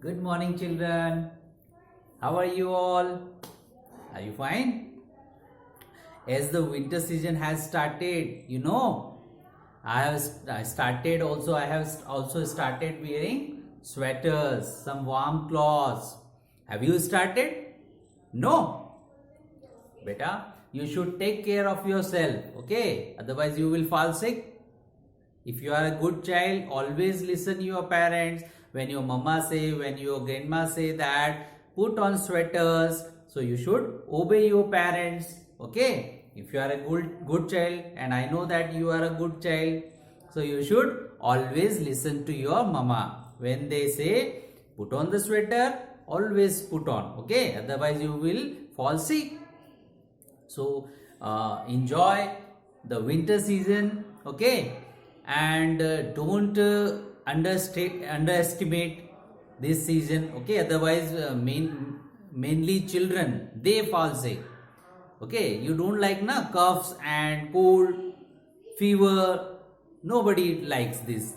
Good morning, children. How are you all? Are you fine? As the winter season has started, I have also started wearing sweaters, some warm clothes. Have you started? No. Beta, you should take care of yourself, okay? Otherwise, you will fall sick. If you are a good child, always listen your parents. When your mama say, when your grandma say that, put on sweaters. So you should obey your parents. Okay. If you are a good child, and I know that you are a good child, so you should always listen to your mama. When they say, put on the sweater, always put on. Okay. Otherwise you will fall sick. So enjoy the winter season. Okay. And don't underestimate this season, okay? Otherwise mainly children, they fall sick, okay? You don't like coughs and cold, fever. Nobody likes this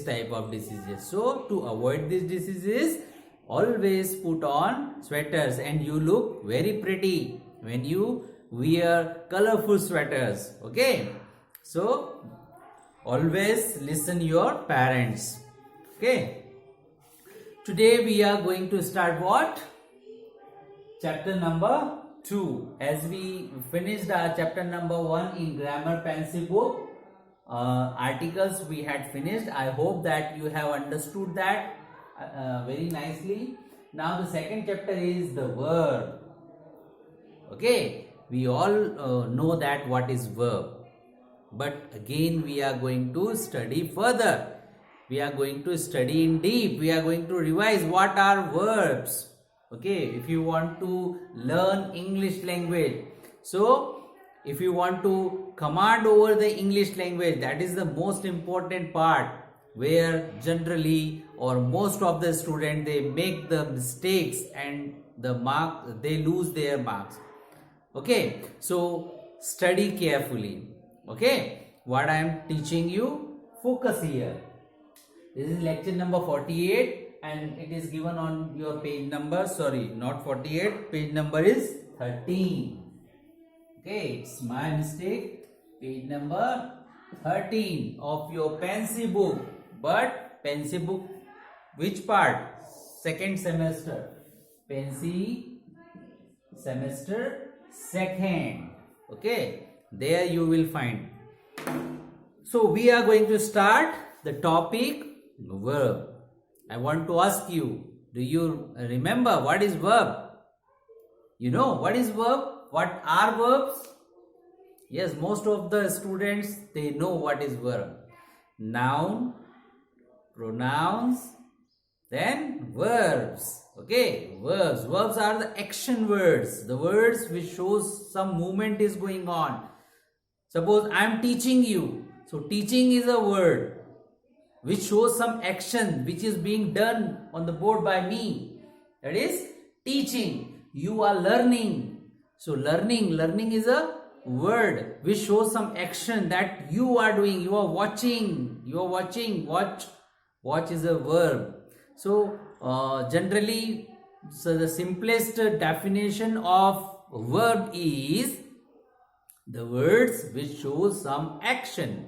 type of diseases. So to avoid these diseases, always put on sweaters, and you look very pretty when you wear colorful sweaters, okay? So always listen your parents, okay? Today we are going to start what? Chapter number 2. As we finished our chapter number 1 in grammar pencil book, articles we had finished. I hope that you have understood that very nicely. Now the second chapter is the verb, okay? We all know that what is verb. But again we are going to study further. We are going to study in deep. We are going to revise what are verbs. Okay, if you want to learn English language. So, if you want to command over the English language, that is the most important part, where generally or most of the students, they make the mistakes and they lose their marks. Okay, so study carefully. Okay, what I am teaching you, focus here. This is lecture number 48 and it is given on your page number, sorry, not 48, page number is 13. Okay, it's my mistake, page number 13 of your pencil book. But pencil book, which part? Second semester. Pencil semester second. Okay. There you will find. So we are going to start the topic verb. I want to ask you, do you remember what is verb? You know what is verb? What are verbs? Yes, most of the students, they know what is verb. Noun, pronouns, then verbs. Okay, verbs. Verbs are the action words. The words which shows some movement is going on. Suppose I am teaching you. So teaching is a word which shows some action which is being done on the board by me. That is teaching. You are learning. So learning is a word which shows some action that you are doing. You are watching. Watch is a verb. So generally, so the simplest definition of verb is the words which show some action.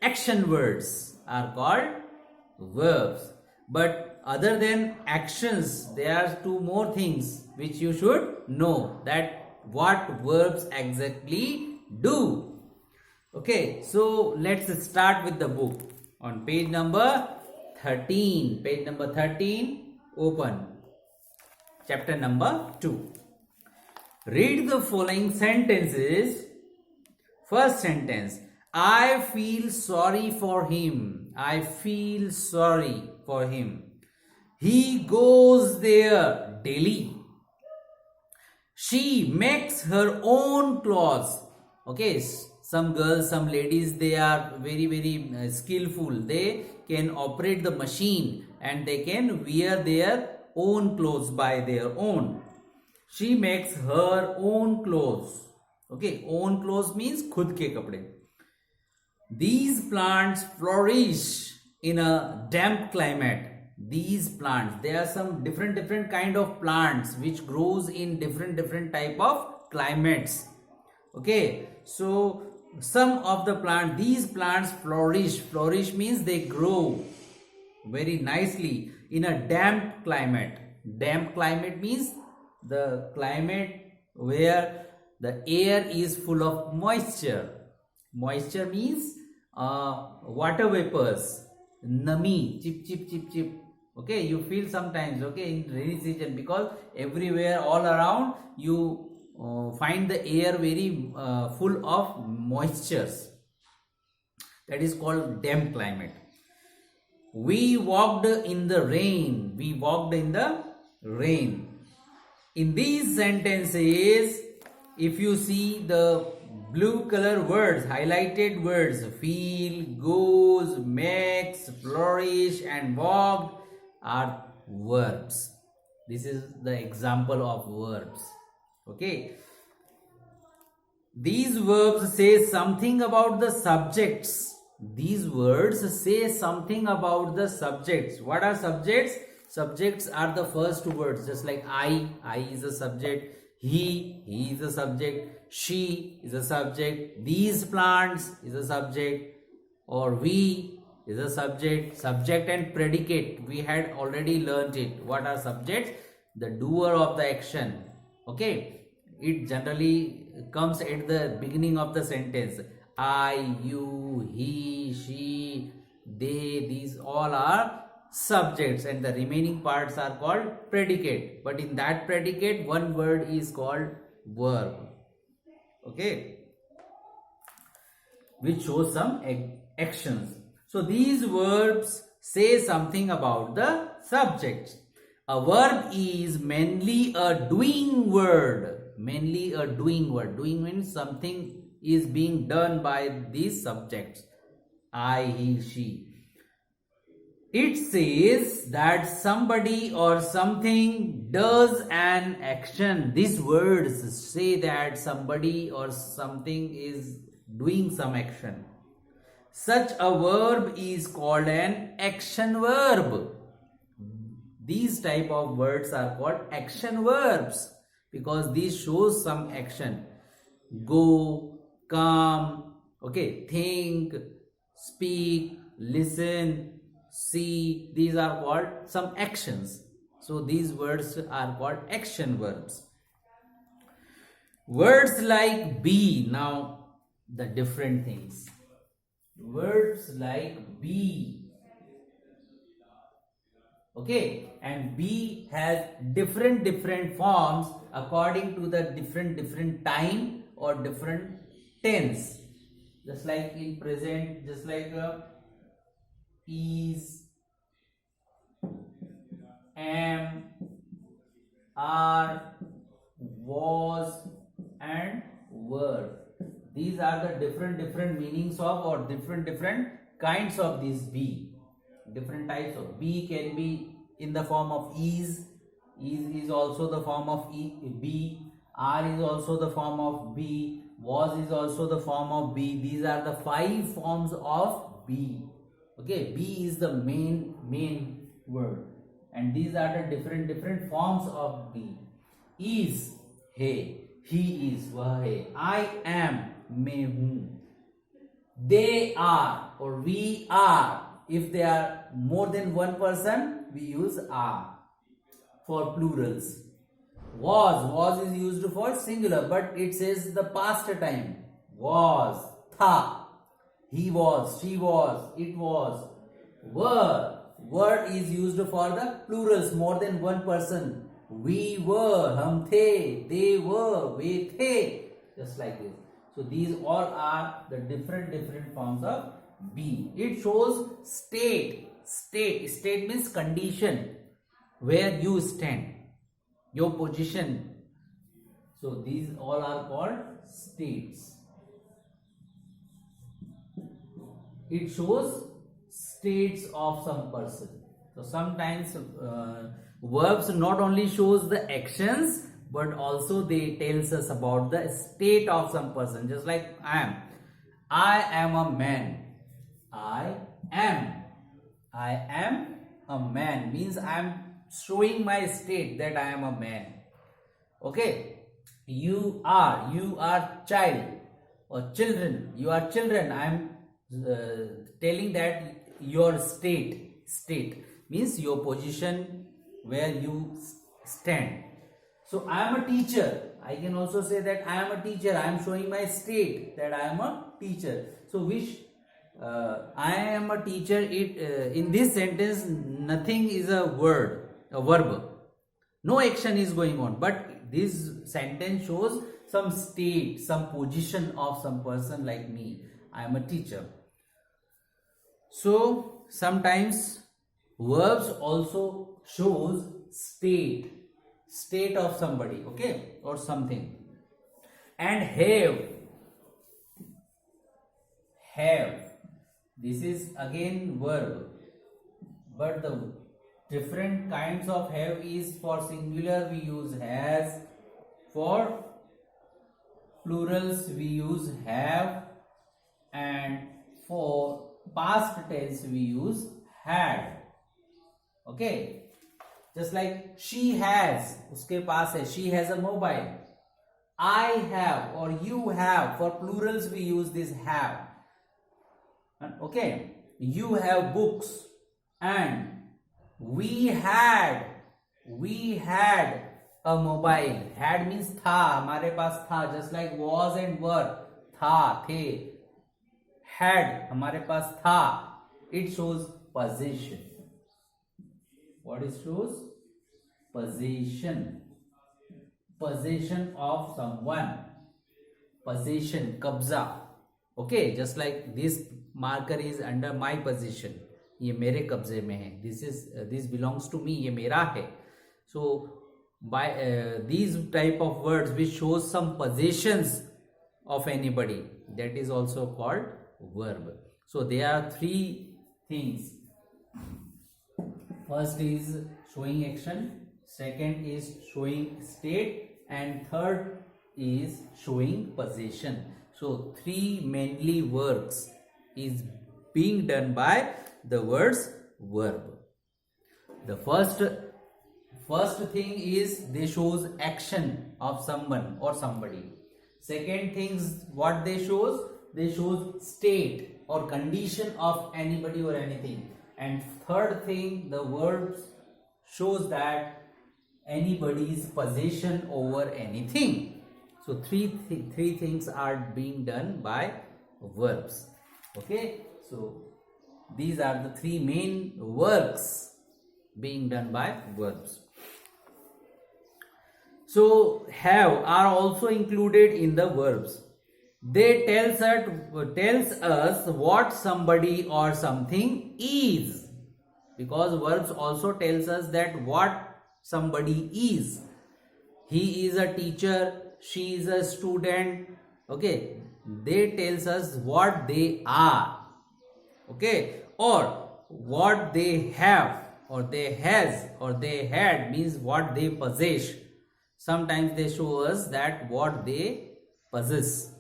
Action words are called verbs. But other than actions, there are two more things which you should know, that what verbs exactly do. Okay, so let's start with the book. On page number 13. Page number 13, open. Chapter number 2. Read the following sentences. First sentence. I feel sorry for him. I feel sorry for him. He goes there daily. She makes her own clothes. Okay, some girls, some ladies, they are very skillful. They can operate the machine and they can wear their own clothes by their own. She makes her own clothes. Okay, own clothes means khud ke kapde. These plants flourish in a damp climate. these plants. There are some different kind of plants which grows in different type of climates. Okay, so some of the plant, these plants flourish means they grow very nicely in a damp climate. Damp climate means the climate where the air is full of moisture. Moisture means water vapors, nami, chip. Okay, you feel sometimes, okay, in rainy season, because everywhere all around you find the air very full of moistures. That is called damp climate. We walked in the rain. We walked in the rain. In these sentences, if you see the blue color words, highlighted words, feel, goes, makes, flourish and walked are verbs. This is the example of verbs. Okay. These verbs say something about the subjects. These words say something about the subjects. What are subjects? Subjects are the first words, just like I is a subject, he is a subject, she is a subject, these plants is a subject, or we is a subject. Subject and predicate, we had already learnt it. What are subjects? The doer of the action. Okay, it generally comes at the beginning of the sentence. I, you, he, she, they, these all are subjects, and the remaining parts are called predicate. But in that predicate, one word is called verb. Okay, which shows some actions. So these verbs say something about the subject. A verb is mainly a doing word. Mainly a doing word. Doing means something is being done by these subjects. I, he, she. It says that somebody or something does an action. These words say that somebody or something is doing some action. Such a verb is called an action verb. These type of words are called action verbs because these shows some action. Go, come, okay, think, speak, listen, see, these are called some actions. So these words are called action verbs. Words like be, now the different things. Words like be, okay, and be has different forms according to the different time or different tense. Just like in present, just like is, am, are, was and were. These are the different meanings of, or different kinds of this be. Different types of be can be in the form of is is also the form of be, are is also the form of be, was is also the form of be. These are the 5 forms of be. Okay, be is the main word, and these are the different forms of be. Is, hey, he is, वह है, I am, मैं हूँ, they are or we are. If they are more than one person, we use are for plurals. Was is used for singular, but it says the past time. Was, tha, he was, she was, it was. Were is used for the plurals, more than one person. We were, hum the, they were, we the, just like this. So these all are the different forms of be. It shows state. State means condition, where you stand, your position. So these all are called states. It shows states of some person. So sometimes verbs not only shows the actions, but also they tells us about the state of some person. Just like I am a man. I am a man means I am showing my state that I am a man. Okay, you are child or children, you are children. I am telling that your state means your position where you stand. So I am a teacher, I can also say that I am a teacher. I am showing my state that I am a teacher. So which I am a teacher, it in this sentence nothing is a verb, no action is going on, but this sentence shows some state, some position of some person like me. I am a teacher. So sometimes verbs also shows state of somebody, okay, or something. And have, this is again verb, but the different kinds of have is for singular we use has, for plurals we use have, and for past tense we use had. Okay, just like she has, uske paas hai, she has a mobile. I have or you have, for plurals we use this have. Okay, you have books, and we had a mobile. Had means tha, हमारे पास था, just like was and were, था, थे. Had, हमारे पास था. It shows possession. What it shows? Possession of someone. Possession, kabza. Okay, just like this marker is under my possession, ये मेरे कब्जे में है. This belongs to me, ये मेरा है. So by these type of words which shows some possessions of anybody, that is also called verb. So there are three things. First is showing action, second is showing state, and third is showing possession. So three mainly works is being done by the words verb. The first thing is they shows action of someone or somebody. Second things what they shows state or condition of anybody or anything. And third thing, the verbs shows that anybody's possession over anything. So three things are being done by verbs. Okay, so these are the three main works being done by verbs. So have are also included in the verbs. They tells us what somebody or something is, because verbs also tells us that what somebody is. He is a teacher, she is a student. Okay, they tells us what they are. Okay, or what they have, or they has, or they had means what they possess. Sometimes they show us that what they possess.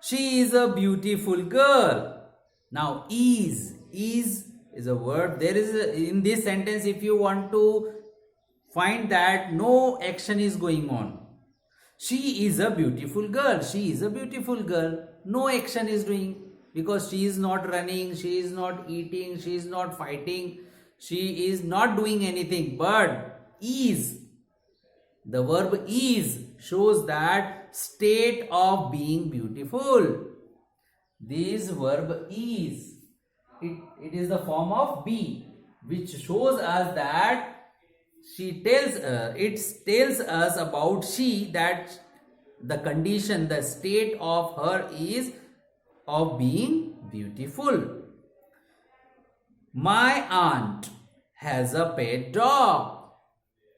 She is a beautiful girl. Now is a word. There is in this sentence, if you want to find that no action is going on. She is a beautiful girl. She is a beautiful girl. No action is doing, because she is not running, she is not eating, she is not fighting, she is not doing anything. But is, the verb is shows that state of being beautiful. This verb is, it is the form of be, which shows us that it tells us about she, that the condition, the state of her is of being beautiful. My aunt has a pet dog.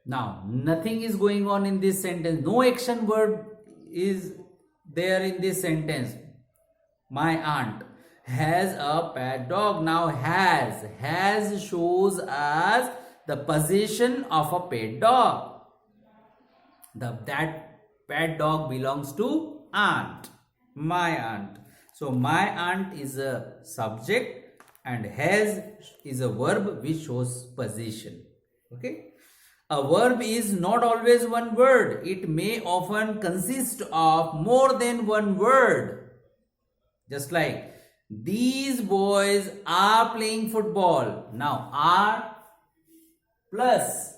Now nothing is going on in this sentence, no action word is there in this sentence. My aunt has a pet dog. Now has shows us the possession of a pet dog. That pet dog belongs to aunt, my aunt. So my aunt is a subject and has is a verb which shows possession. Okay. A verb is not always one word. It may often consist of more than one word. Just like these boys are playing football. Now are plus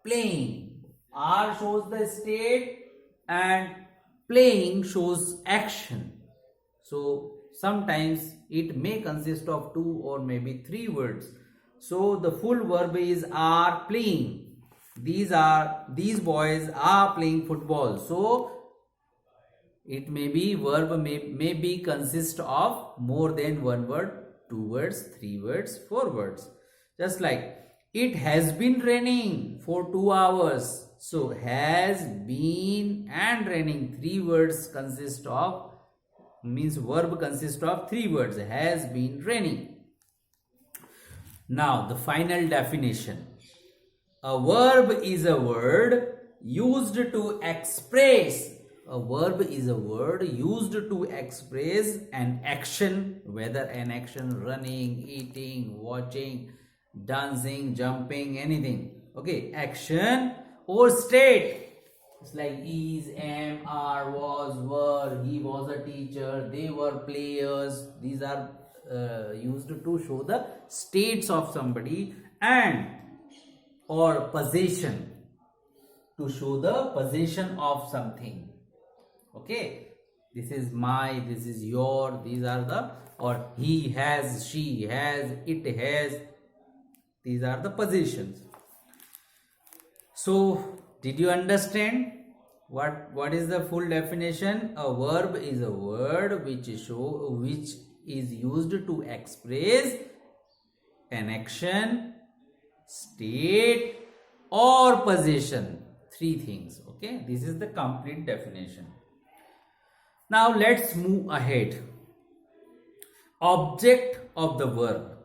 playing. Are shows the state and playing shows action. So sometimes it may consist of 2 or maybe 3 words. So the full verb is are playing. These boys are playing football. So it may be verb may be consist of more than one word, 2 words, 3 words, 4 words. Just like it has been raining for 2 hours. So has been and raining, 3 words consist of, means verb consists of 3 words. Has been raining. Now the final definition. A verb is a word used to express. A verb is a word used to express an action, whether an action running, eating, watching, dancing, jumping, anything. Okay, action or state. It's like is, am, are, was, were, he was a teacher, they were players. These are used to show the states of somebody, and or possession, to show the possession of something. Okay, this is my, this is your, these are the, or he has, she has, it has, these are the possessions. So did you understand what is the full definition? A verb is a word which is used to express an action, state or possession. 3 things. Okay, this is the complete definition. Now let's move ahead. Object of the verb.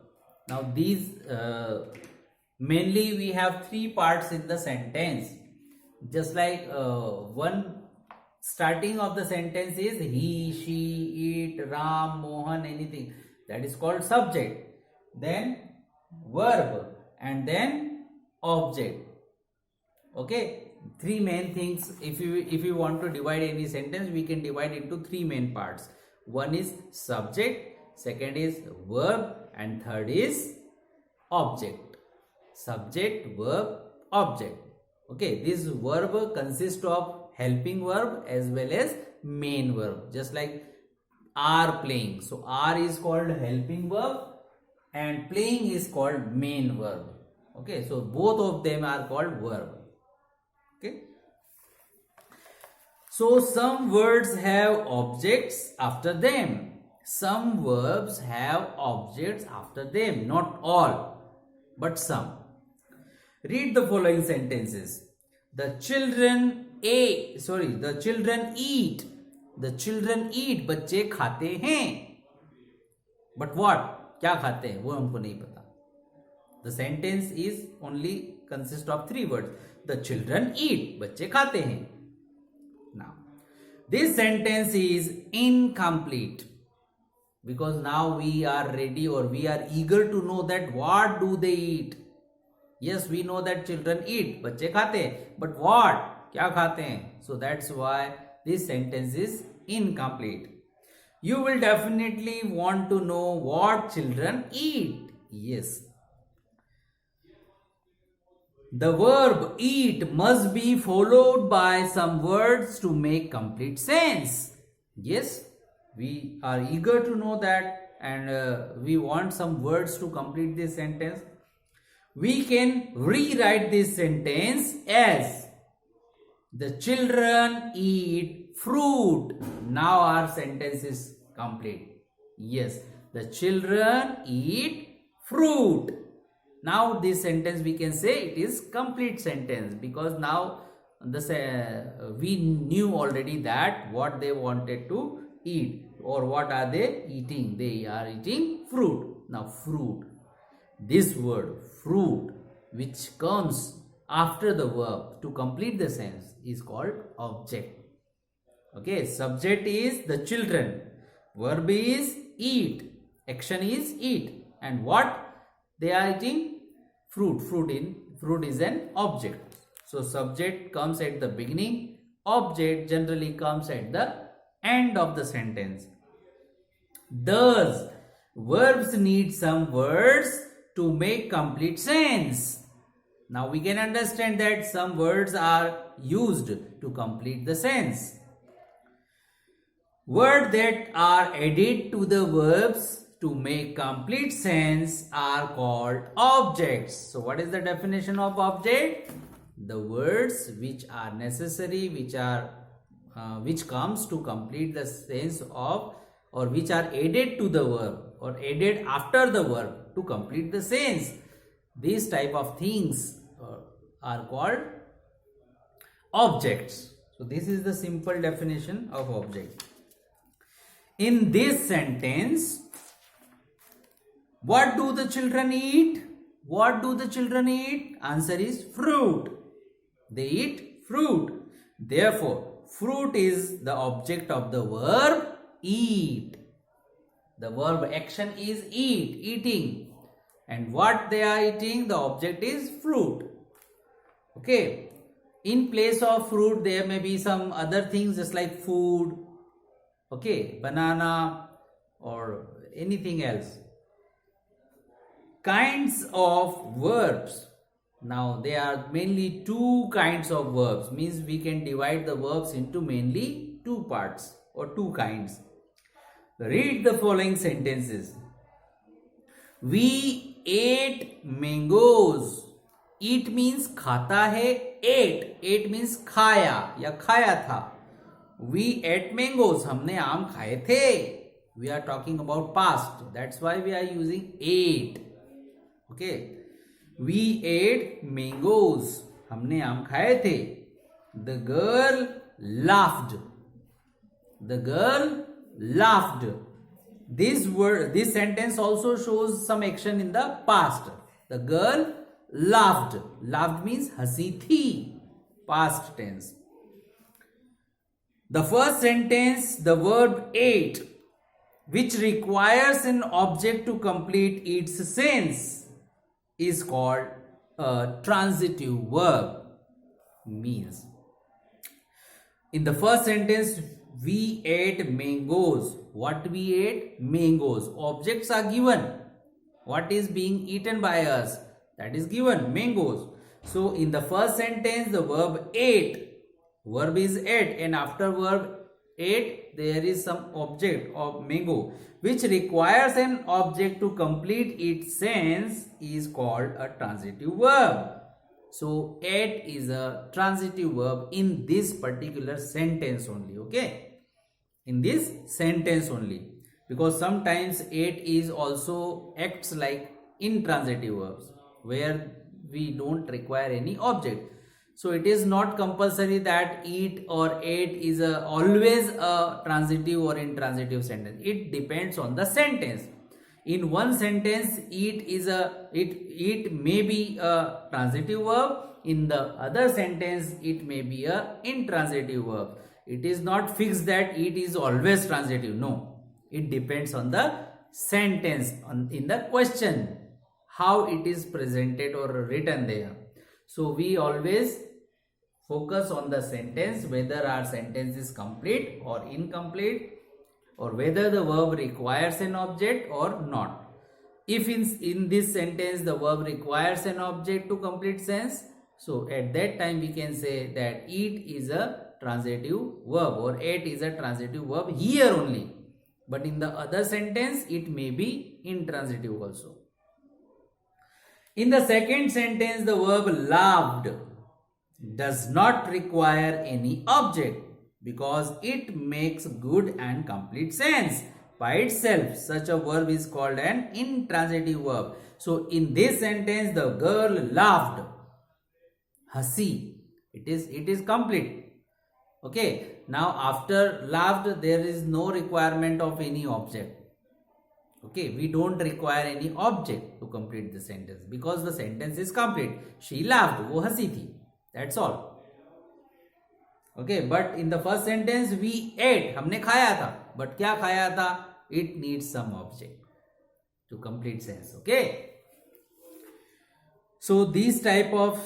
Now these mainly we have 3 parts in the sentence. Just like one starting of the sentence is he, she, it, Ram, Mohan, anything. That is called subject. Then verb and then object. Okay, 3 main things. If you want to divide any sentence, we can divide into 3 main parts. One is subject, second is verb, and third is object. Subject, verb, object. Okay, this verb consists of helping verb as well as main verb. Just like are playing. So are is called helping verb and playing is called main verb. Okay, so both of them are called verb. Okay. So some words have objects after them. Some verbs have objects after them. Not all, but some. Read the following sentences. The children eat. The children eat. बच्चे खाते हैं. But what? क्या खाते हैं? वो हमको नहीं पता. The sentence is only consists of 3 words. The children eat. बच्चे खाते हैं. Now, this sentence is incomplete because now we are ready or we are eager to know that what do they eat. Yes, we know that children eat. बच्चे खाते हैं. But what? क्या खाते हैं? So that's why this sentence is incomplete. You will definitely want to know what children eat. Yes. The verb eat must be followed by some words to make complete sense. Yes, we are eager to know that, and we want some words to complete this sentence. We can rewrite this sentence as the children eat fruit. Now our sentence is complete. Yes, the children eat fruit. Now this sentence we can say it is complete sentence because now we knew already that what they wanted to eat or what are they eating. They are eating fruit. Now fruit. This word fruit which comes after the verb to complete the sentence is called object. Okay, subject is the children, verb is eat, action is eat, And what they are eating? Fruit. Fruit is an object. So subject comes at the beginning, object generally comes at the end of the sentence. Thus, verbs need some words to make complete sense. Now we can understand that some words are used to complete the sense. Words that are added to the verbs to make complete sense are called objects. So what is the definition of object? The words which are necessary, which comes to complete the sense of, or which are added to the verb or added after the verb to complete the sense. These type of things are called objects. So this is the simple definition of object. In this sentence, what do the children eat? What do the children eat? Answer is fruit. They eat fruit. Therefore, fruit is the object of the verb eat. The verb action is eat, eating. And what they are eating? The object is fruit. Okay. In place of fruit, there may be some other things just like food. Okay, banana or anything else. Kinds of verbs. Now there are mainly two kinds of verbs. Means we can divide the verbs into mainly two parts or two kinds. Read the following sentences. We ate mangoes. Eat means खाता है. Ate means खाया या खाया था. We ate mangoes. हमने आम खाए थे. We are talking about past. That's why we are using ate. Okay. We ate mangoes. हमने आम खाए थे. The girl laughed. The girl laughed. This sentence also shows some action in the past. The girl laughed. Laughed means हंसी थी. Past tense. The first sentence, the verb ate, which requires an object to complete its sense, is called a transitive verb. Means, in the first sentence, we ate mangoes. What we ate? Mangoes. Objects are given. What is being eaten by us? That is given, mangoes. So, in the first sentence, the verb ate. Verb is ate, and after verb ate, there is some object of mango, which requires an object to complete its sense, is called a transitive verb. So, ate is a transitive verb in this particular sentence only, okay? In this sentence only. Because sometimes ate is also acts like intransitive verbs, where we don't require any object. So it is not compulsory that eat or ate is always a transitive or intransitive sentence. It depends on the sentence. In one sentence, it may be a transitive verb. In the other sentence, it may be a intransitive verb. It is not fixed that it is always transitive. No, it depends on the sentence, in the question, how it is presented or written there. So we always focus on the sentence, whether our sentence is complete or incomplete, or whether the verb requires an object or not. If in this sentence the verb requires an object to complete sense, so at that time we can say that eat is a transitive verb or ate is a transitive verb here only. But in the other sentence, it may be intransitive also. In the second sentence, the verb laughed does not require any object because it makes good and complete sense by itself. Such a verb is called an intransitive verb. So in this sentence, the girl laughed. Hasi. It is complete. Okay. Now after laughed, there is no requirement of any object. Okay, we don't require any object to complete the sentence because the sentence is complete. She laughed, वो हंसी थी. That's all. Okay, but in the first sentence we ate, हमने खाया था. But क्या खाया था? It needs some object to complete sense. Okay. So these type of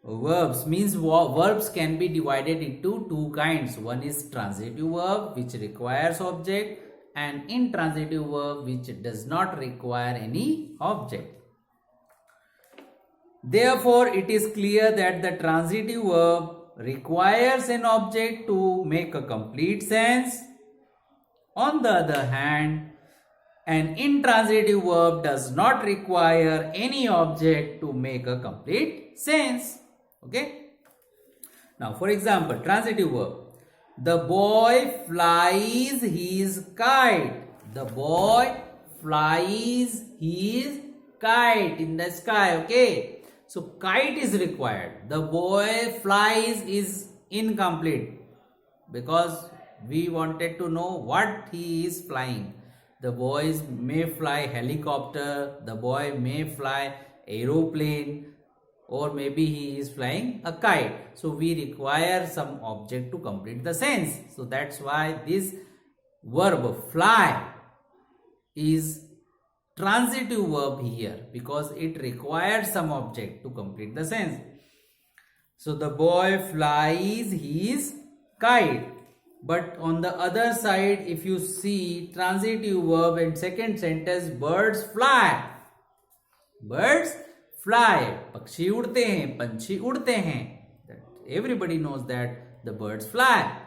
verbs means verbs can be divided into two kinds. One is transitive verb which requires object, and intransitive verb which does not require any object. Therefore, it is clear that the transitive verb requires an object to make a complete sense. On the other hand, an intransitive verb does not require any object to make a complete sense. Okay. Now, for example, transitive verb. The boy flies his kite. The boy flies his kite in the sky. Okay. So, kite is required. The boy flies is incomplete because we wanted to know what he is flying. The boys may fly helicopter, the boy may fly aeroplane, or maybe he is flying a kite. So we require some object to complete the sense. So that's why this verb fly is transitive verb here, because it requires some object to complete the sense. So the boy flies his kite. But on the other side, if you see transitive verb and second sentence, birds fly. Birds fly. पक्षी उड़ते हैं, पंछी उड़ते हैं. Everybody knows that the birds fly.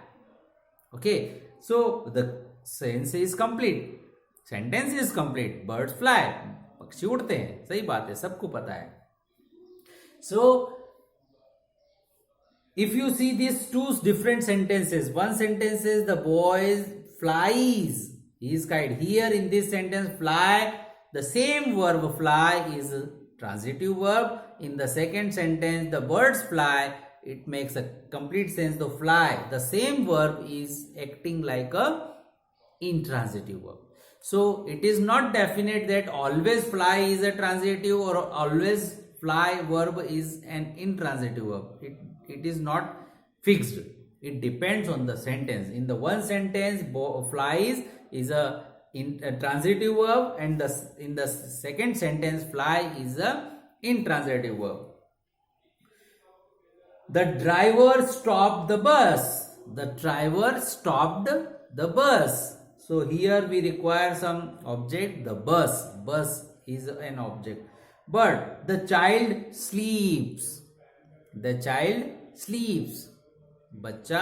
Okay. So the sense is complete. Sentence is complete. Birds fly. पक्षी उड़ते हैं. सही बात है, सबको पता है. So if you see these two different sentences, one sentence is the boy flies his kite. Here in this sentence, fly, the same verb fly is a transitive verb. In the second sentence, the birds fly, it makes a complete sense. The fly, the same verb is acting like a intransitive verb. So it is not definite that always fly is a transitive or always fly verb is an intransitive verb. It is not fixed. It depends on the sentence. In the one sentence, flies is a transitive verb, and in the second sentence, fly is a intransitive verb. The driver stopped the bus. The driver stopped the bus. So here we require some object. The bus. Bus is an object. But the child sleeps. The child sleeps. बच्चा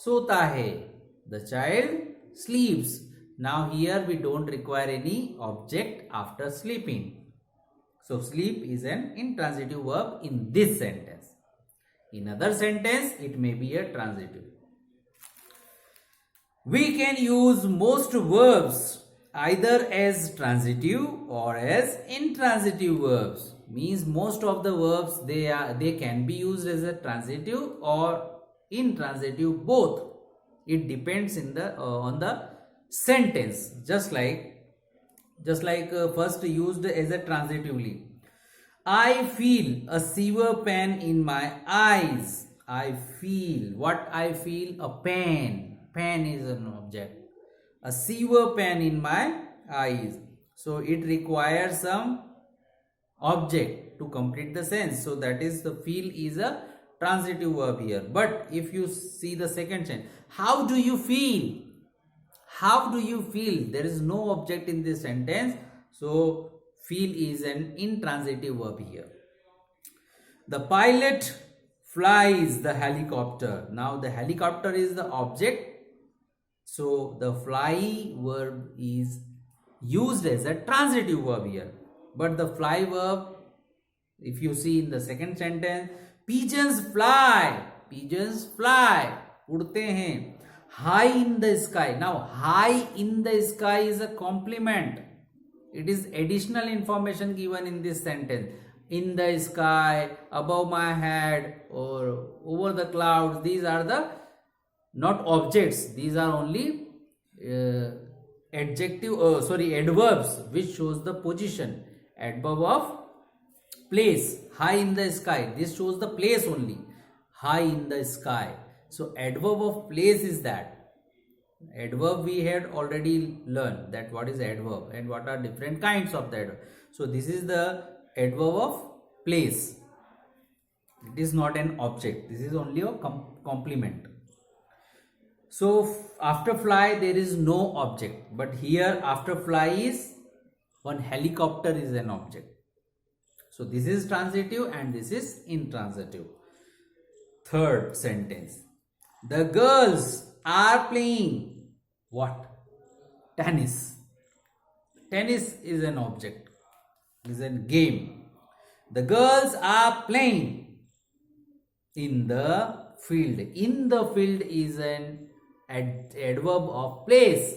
सोता है. The child sleeps. Now here we don't require any object after sleeping. So sleep is an intransitive verb in this sentence. In other sentence, it may be a transitive. We can use most verbs either as transitive or as intransitive verbs. Means most of the verbs they can be used as a transitive or intransitive, both. It depends on the sentence. Just like first used as a transitively. I feel a severe pain in my eyes. I feel. What I feel? A pain. Pain is an object. A severe pain in my eyes. So it requires some object to complete the sense. So that is, the feel is a transitive verb here. But if you see the second sentence, how do you feel? How do you feel? There is no object in this sentence. So feel is an intransitive verb here. The pilot flies the helicopter. Now the helicopter is the object. So the fly verb is used as a transitive verb here. But the fly verb, if you see in the second sentence, pigeons fly. Pigeons fly. उड़ते हैं. High in the sky. Now high in the sky is a complement. It is additional information given in this sentence. In the sky, above my head, or over the clouds. These are the not objects. These are only adverbs which shows the position. Adverb of place. High in the sky. This shows the place only. High in the sky. So adverb of place is that. Adverb we had already learned that what is adverb and what are different kinds of the adverb. So this is the adverb of place. It is not an object. This is only a complement. So after fly there is no object, but here after fly is one helicopter is an object. So this is transitive and this is intransitive. Third sentence. The girls are playing what? Tennis. Tennis is an object. It is a game. The girls are playing in the field. In the field is an adverb of place,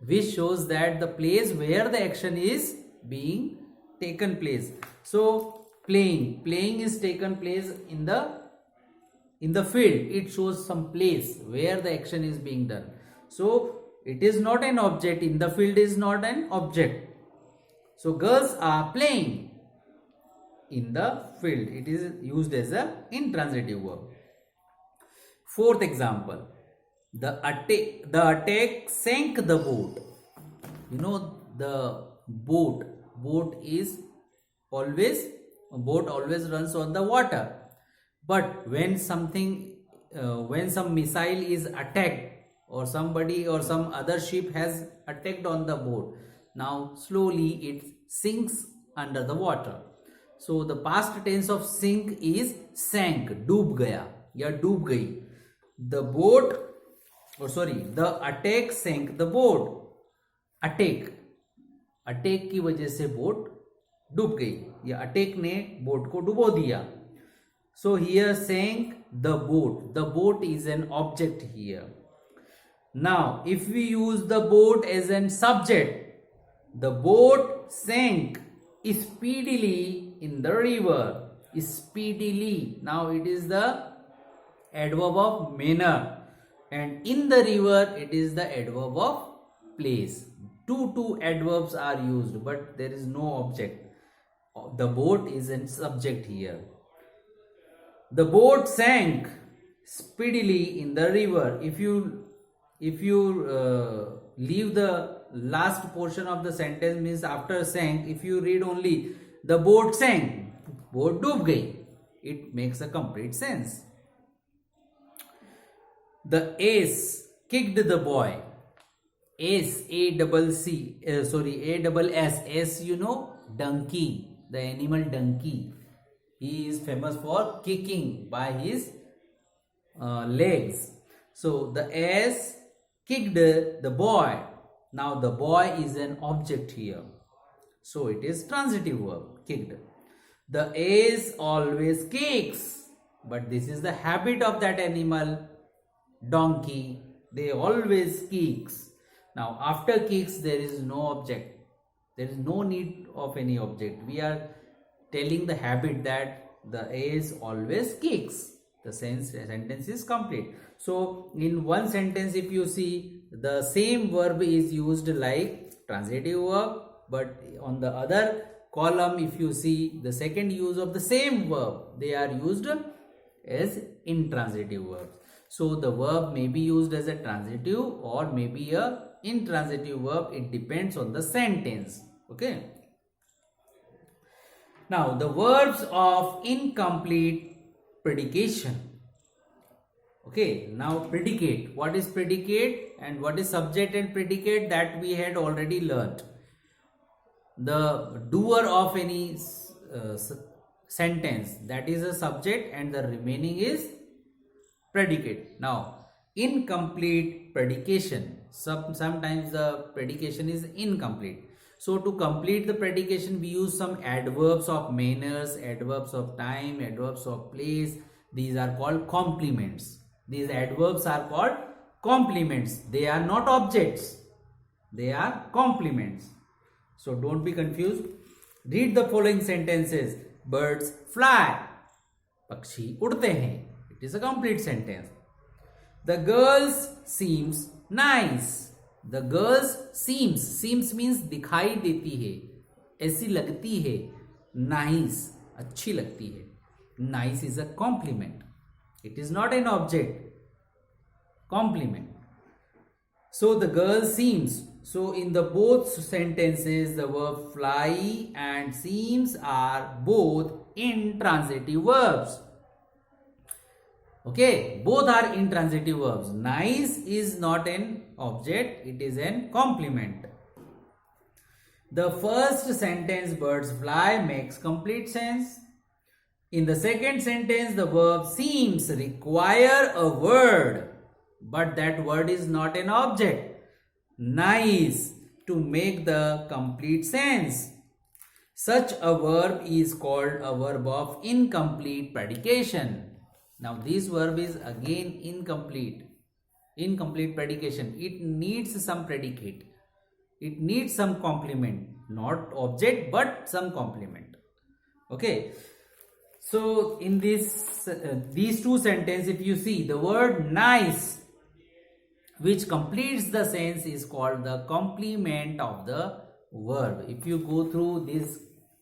which shows that the place where the action is being taken place. So playing is taken place in the field. It shows some place where the action is being done. So it is not an object. In the field is not an object. So girls are playing in the field. It is used as a intransitive verb. Fourth example. The attack sank the boat. You know the boat is always, a boat always runs on the water. But when something, when some missile is attacked, or somebody or some other ship has attacked on the boat, now slowly it sinks under the water. So the past tense of sink is sank, डूब गया या डूब गई. The boat, or sorry, the attack sank the boat. Attack की वजह से boat डूब गई या अटैक ने बोट को डुबो दिया. So here sank the boat. The boat is an object here. Now if we use the boat as an subject, the boat sank speedily in the river. Speedily. Now it is the adverb of manner, and in the river it is the adverb of place. Two adverbs are used, but there is no object. The boat is a subject here. The boat sank speedily in the river. If you leave the last portion of the sentence, means after sank, if you read only the boat sank, boat डूब गई, it makes a complete sense. The ace kicked the boy. Ace, A-double-S, S, you know, donkey, the animal donkey. He is famous for kicking by his legs. So the ace kicked the boy. Now the boy is an object here. So it is transitive verb, kicked. The ace always kicks. But this is the habit of that animal, donkey. They always kicks. Now after kicks there is no object. There is no need of any object. We are telling the habit that the ace always kicks. The sentence is complete. So in one sentence, if you see, the same verb is used like transitive verb, but on the other column, if you see the second use of the same verb, they are used as intransitive verbs. So the verb may be used as a transitive or maybe a intransitive verb. It depends on the sentence. Okay. Now the verbs of incomplete predication. Okay, now predicate. What is predicate and what is subject and predicate, that we had already learnt. The doer of any sentence, that is a subject, and the remaining is predicate. Now incomplete predication, sometimes the predication is incomplete. So to complete the predication, we use some adverbs of manners, adverbs of time, adverbs of place. These are called complements. These adverbs are called complements. They are not objects. They are complements. So don't be confused. Read the following sentences. Birds fly. Pakshi उड़ते हैं. It is a complete sentence. The girls seems nice. The girls seems means दिखाई देती है, ऐसी लगती है. Nice, अच्छी लगती है. Nice is a compliment. It is not an object. Compliment. So the girl seems. So in the both sentences, the verb fly and seems are both intransitive verbs. Okay, both are intransitive verbs. Nice is not an object, it is an complement. The first sentence, birds fly, makes complete sense. In the second sentence, the verb seems require a word, but that word is not an object. Nice to make the complete sense. Such a verb is called a verb of incomplete predication. Now this verb is again incomplete. Incomplete predication. It needs some predicate. It needs some complement. Not object but some complement. Okay. So in this these two sentences, if you see the word nice, which completes the sense, is called the complement of the verb. If you go through this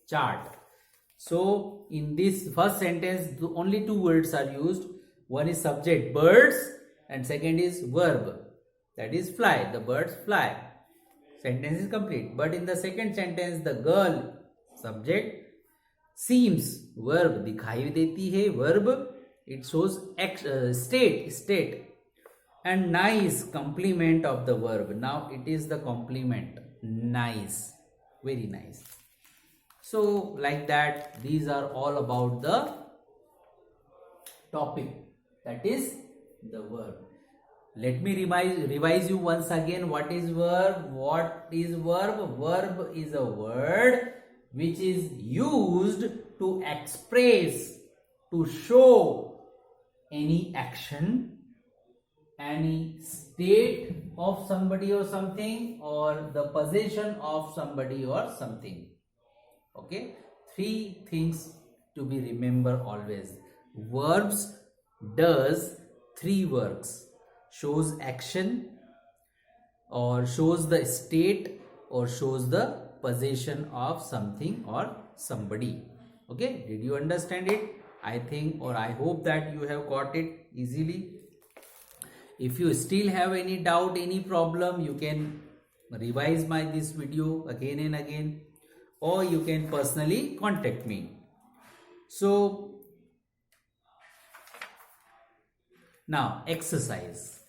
chart, so in this first sentence only two words are used. One is subject birds and second is verb, that is fly. The birds fly. Sentence is complete. But in the second sentence, the girl subject, seems verb, दिखाई देती है verb, it shows state, and nice complement of the verb. Now it is the complement, nice, very nice. So like that, these are all about the topic, that is the verb. Let me revise you once again. What is verb? What is verb? Verb is a word which is used to express, to show any action, any state of somebody or something, or the possession of somebody or something. Okay, three things to be remembered always. Verbs does three works: shows action, or shows the state, or shows the possession of something or somebody. Okay, did you understand it? I think, or I hope that you have got it easily. If you still have any doubt, any problem, you can revise this video again and again, or you can personally contact me. So now exercise.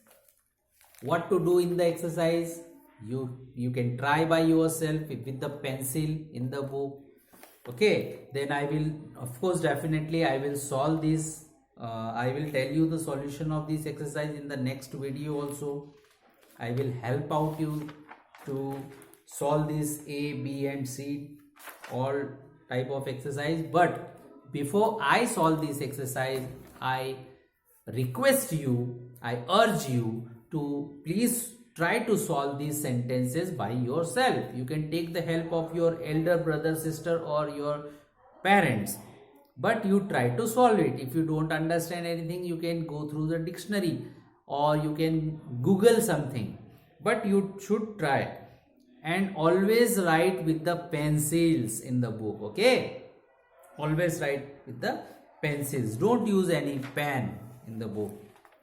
What to do in the exercise? You can try by yourself with the pencil in the book. Okay, then I will, of course, definitely I will solve this. I will tell you the solution of this exercise in the next video also. I will help out you to solve this A, B and C, all type of exercise. But before I solve this exercise, I request you, I urge you to please try to solve these sentences by yourself. You can take the help of your elder brother, sister or your parents, but you try to solve it. If you don't understand anything, you can go through the dictionary or you can Google something, but you should try. And always write with the pencils in the book. Okay, always write with the pencils. Don't use any pen in the book.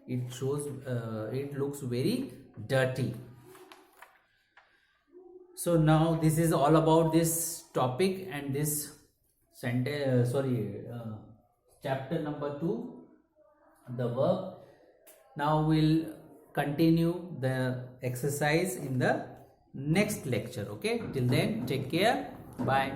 It shows it looks very dirty. So now this is all about this topic and this chapter number 2, the verb. Now we'll continue the exercise in the next lecture. Okay, till then, take care. Bye.